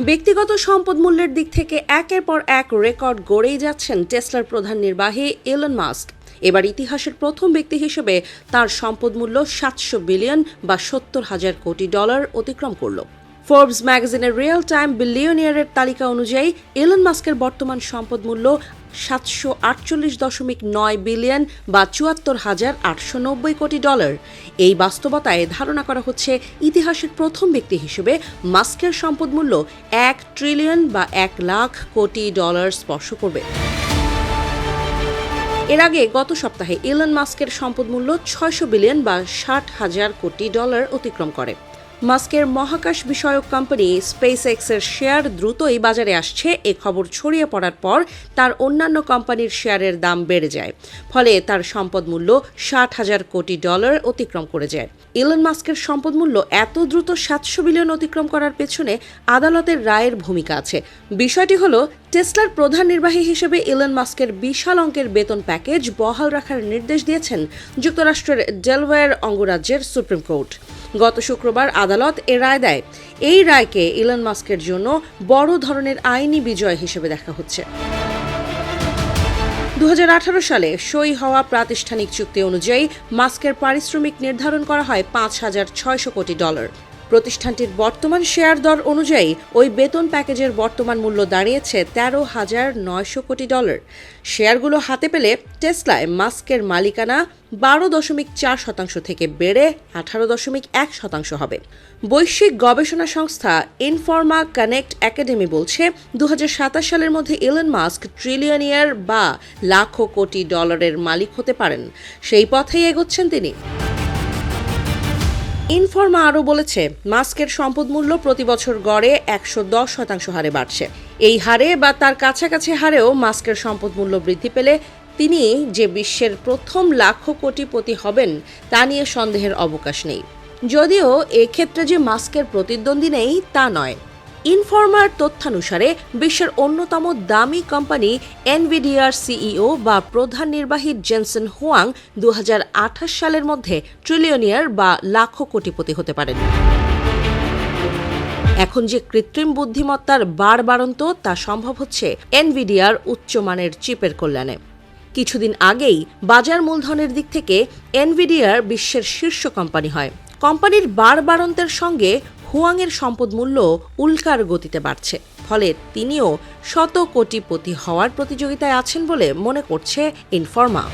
ব্যক্তিগত সম্পদ মূল্যের দিক থেকে একের পর এক রেকর্ড গড়েই যাচ্ছেন টেসলার প্রধান নির্বাহী ইলন মাস্ক। এবার ইতিহাসের প্রথম ব্যক্তি হিসেবে তার সম্পদ মূল্য 700 বিলিয়ন বা 70,000 কোটি ডলার অতিক্রম করল। ফোর্বস ম্যাগাজিনের রিয়েল টাইম বিলিয়নিয়ারের তালিকা অনুযায়ী ইলন মাস্কের বর্তমান সম্পদ মূল্য 748.9 বিলিয়ন বা 74,890 কোটি ডলার। এই বাস্তবতায় ধারণা করা হচ্ছে ইতিহাসের প্রথম ব্যক্তি হিসেবে মাস্কের সম্পদ মূল্য 1 ট্রিলিয়ন বা 1 লাখ কোটি ডলার স্পর্শ করবে। এর আগে গত সপ্তাহে ইলন মাস্কের সম্পদ মূল্য 600 বিলিয়ন বা 60,000 কোটি ডলার অতিক্রম করে। মাস্কের মহাকাশ বিষয়ক কোম্পানি স্পেস এক্সের শেয়ার দ্রুতই বাজারে আসছে। এ খবর ছড়িয়ে পড়ার পর তার অন্যান্য কোম্পানির শেয়ারের দাম বেড়ে যায়, ফলে তার সম্পদ মূল্য 60,000 কোটি ডলার অতিক্রম করে যায়। ইলন মাস্কের সম্পদ মূল্য এত দ্রুত 700 বিলিয়ন অতিক্রম করার পেছনে আদালতের রায়ের ভূমিকা আছে। বিষয়টি হলো, টেসলার প্রধান নির্বাহী হিসেবে ইলন মাস্কের বিশাল অঙ্কের বেতন প্যাকেজ বহাল রাখার নির্দেশ দিয়েছেন যুক্তরাষ্ট্রের ডেলওয়্যার অঙ্গরাজ্যের সুপ্রিম কোর্ট। গত শুক্রবার আদালত এ রায় দেয়। এই রায়কে ইলন মাস্কের জন্য বড় ধরনের আইনি বিজয় হিসেবে দেখা হচ্ছে। 2018 সালে সই হওয়া প্রাতিষ্ঠানিক চুক্তি অনুযায়ী মাস্কের পারিশ্রমিক নির্ধারণ করা হয় 5,600 কোটি ডলার। প্রতিষ্ঠানটির বর্তমান শেয়ার দর অনুযায়ী ওই বেতন প্যাকেজের বর্তমান মূল্য দাঁড়িয়েছে 13,900 কোটি ডলার। শেয়ারগুলো হাতে পেলে টেসলায় মাস্কের মালিকানা 12.4% থেকে বেড়ে 18.1% হবে। বৈশ্বিক গবেষণা সংস্থা ইনফরমা কানেক্ট একাডেমি বলছে, 2027 সালের মধ্যে ইলন মাস্ক ট্রিলিয়নিয়ার বা লাখো কোটি ডলারের মালিক হতে পারেন। সেই পথেই এগোচ্ছেন তিনি। ইনফরমা আরও বলেছে, মাস্কের সম্পদ মূল্য প্রতি বছর গড়ে 110% হারে বাড়ছে। এই হারে বা তার কাছাকাছি হারেও মাস্কের সম্পদ মূল্য বৃদ্ধি পেলে তিনি যে বিশ্বের প্রথম লাখো কোটিপতি হবেন তা নিয়ে সন্দেহের অবকাশ নেই। যদিও এক্ষেত্রে যে মাস্কের প্রতিদ্বন্দ্বী নেই তা নয়। ইনফরমার তথ্যানুসারে বিশ্বের অন্যতম দামি কোম্পানি এনভিডিআর সিইও বা প্রধান নির্বাহী জেনসেন হুয়াং 2028 সালের মধ্যে ট্রিলিয়নিয়ার বা লাখো কোটিপতি হতে পারেন। এখন যে কৃত্রিম বুদ্ধিমত্তার বাড়ন্ত তা সম্ভব হচ্ছে এনভিডিআর উচ্চমানের চিপের কল্যাণে। কিছুদিন আগেই বাজার মূলধনের দিক থেকে এনভিডিআর বিশ্বের শীর্ষ কোম্পানি হয়। কোম্পানির বাড়ন্তের সঙ্গে হুয়াংয়ের সম্পদ মূল্য উল্কার গতিতে বাড়ছে, ফলে তিনিও শত কোটিপতি হওয়ার প্রতিযোগিতায় আছেন বলে মনে করছে ইনফরমা।